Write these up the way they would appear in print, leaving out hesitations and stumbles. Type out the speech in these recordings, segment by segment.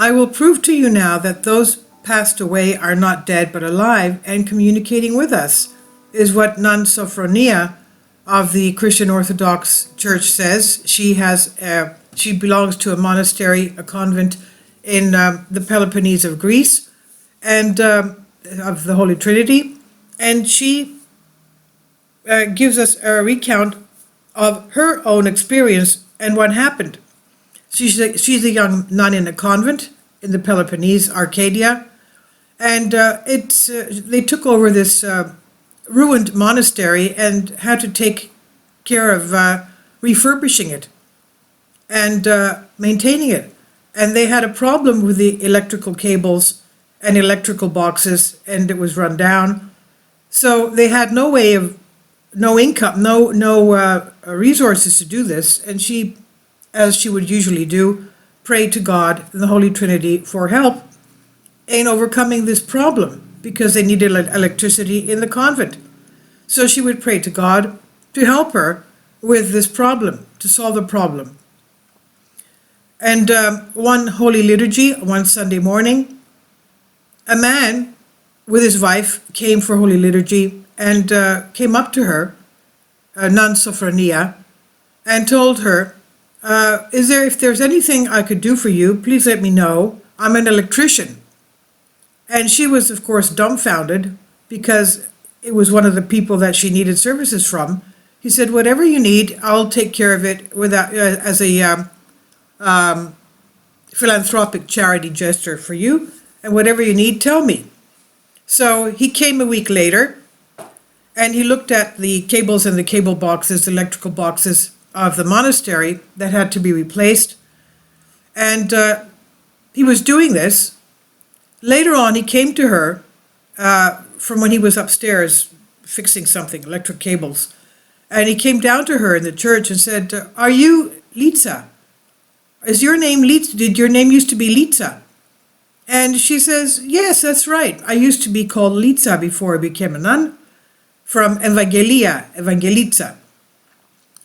I will prove to you now that those passed away are not dead but alive and communicating with us, is what Nun Sophronia of the Christian Orthodox Church says. She belongs to a monastery, a convent in the Peloponnese of Greece, and of the Holy Trinity, and she gives us a recount of her own experience and what happened. She's a young nun in a convent in the Peloponnese, Arcadia, and they took over this ruined monastery and had to take care of refurbishing it and maintaining it. And they had a problem with the electrical cables and electrical boxes, and it was run down. So they had no income, no resources to do this. And she, as she would usually do, prayed to God and the Holy Trinity for help in overcoming this problem, because they needed electricity in the convent. So she would pray to God to help her with this problem, to solve the problem. And one Holy Liturgy, one Sunday morning, a man with his wife came for Holy Liturgy and came up to her, Nun Sophronia, and told her, if there's anything I could do for you, please let me know. I'm an electrician. And she was, of course, dumbfounded, because it was one of the people that she needed services from. He said, whatever you need, I'll take care of it as a philanthropic charity gesture for you, and whatever you need, tell me. So he came a week later, and he looked at the cables and the cable boxes, electrical boxes of the monastery that had to be replaced. And he was doing this. Later on, he came to her from when he was upstairs fixing something, electric cables. And he came down to her in the church and said, are you Litsa? Is your name Litsa? Did your name used to be Litsa? And she says, yes, that's right. I used to be called Litsa before I became a nun, from Evangelitsa.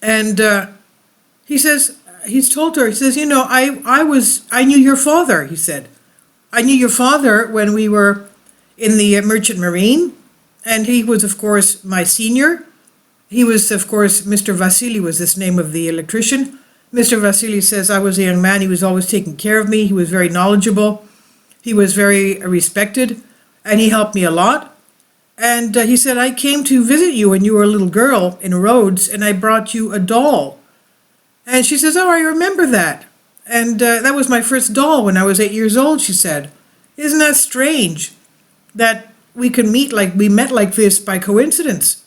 And he's told her, he says, I knew your father, he said. I knew your father when we were in the Merchant Marine, and he was, of course, my senior. He was, of course, Mr. Vasily was this name of the electrician. Mr. Vasily says, I was a young man, he was always taking care of me, he was very knowledgeable, he was very respected, and he helped me a lot. And he said, I came to visit you when you were a little girl in Rhodes, and I brought you a doll. And she says, oh, I remember that. And that was my first doll when I was 8 years old, she said. Isn't that strange that we met like this by coincidence?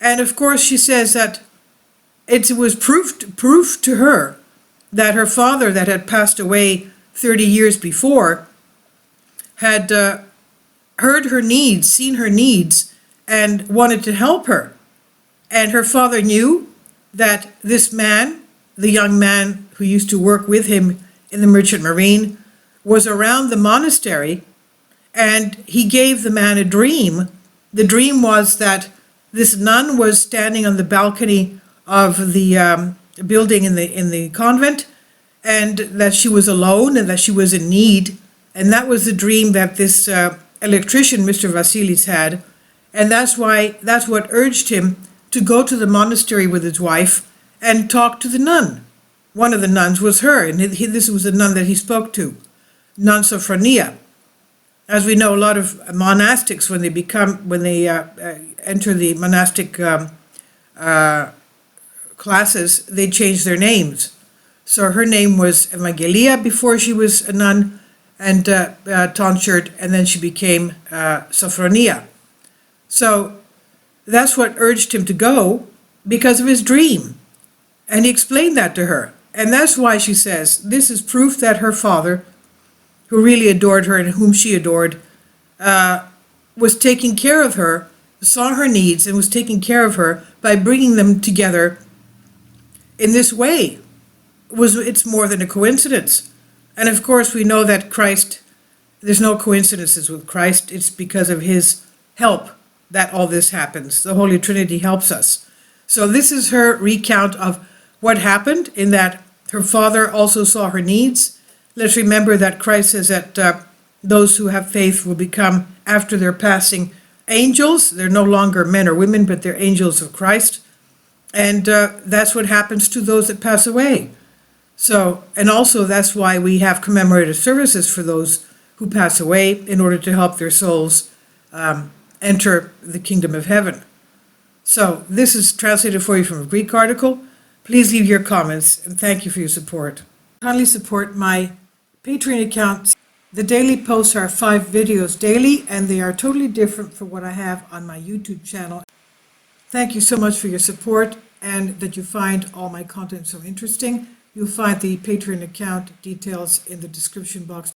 And of course, she says that it was proof to her that her father, that had passed away 30 years before, had heard her needs, seen her needs, and wanted to help her. And her father knew that this man, the young man who used to work with him in the Merchant Marine, was around the monastery, and he gave the man a dream. The dream was that this nun was standing on the balcony of the building in the convent, and that she was alone and that she was in need. And that was the dream that this electrician, Mr. Vasilis, had. And that's what urged him to go to the monastery with his wife and talk to the nun. One of the nuns was her, and this was the nun that he spoke to, Nun Sophronia. As we know, a lot of monastics, when they enter the monastic classes, they change their names. So her name was Evangelia before she was a nun and tonsured, and then she became Sophronia. So that's what urged him to go, because of his dream. And he explained that to her. And that's why she says this is proof that her father, who really adored her and whom she adored, was taking care of her, saw her needs, and was taking care of her by bringing them together in this way. It's more than a coincidence. And of course, we know that Christ, there's no coincidences with Christ. It's because of his help that all this happens. The Holy Trinity helps us. So this is her recount of what happened, in that her father also saw her needs Let's remember that Christ says that those who have faith will become, after their passing, angels. They're no longer men or women, but they're angels of Christ. And that's what happens to those that pass away. So, and also that's why we have commemorative services for those who pass away in order to help their souls enter the kingdom of heaven. So this is translated for you from a Greek article. Please leave your comments, and thank you for your support. Kindly support my Patreon account. The daily posts are 5 videos daily, and they are totally different from what I have on my YouTube channel. Thank you so much for your support and that you find all my content so interesting. You'll find the Patreon account details in the description box.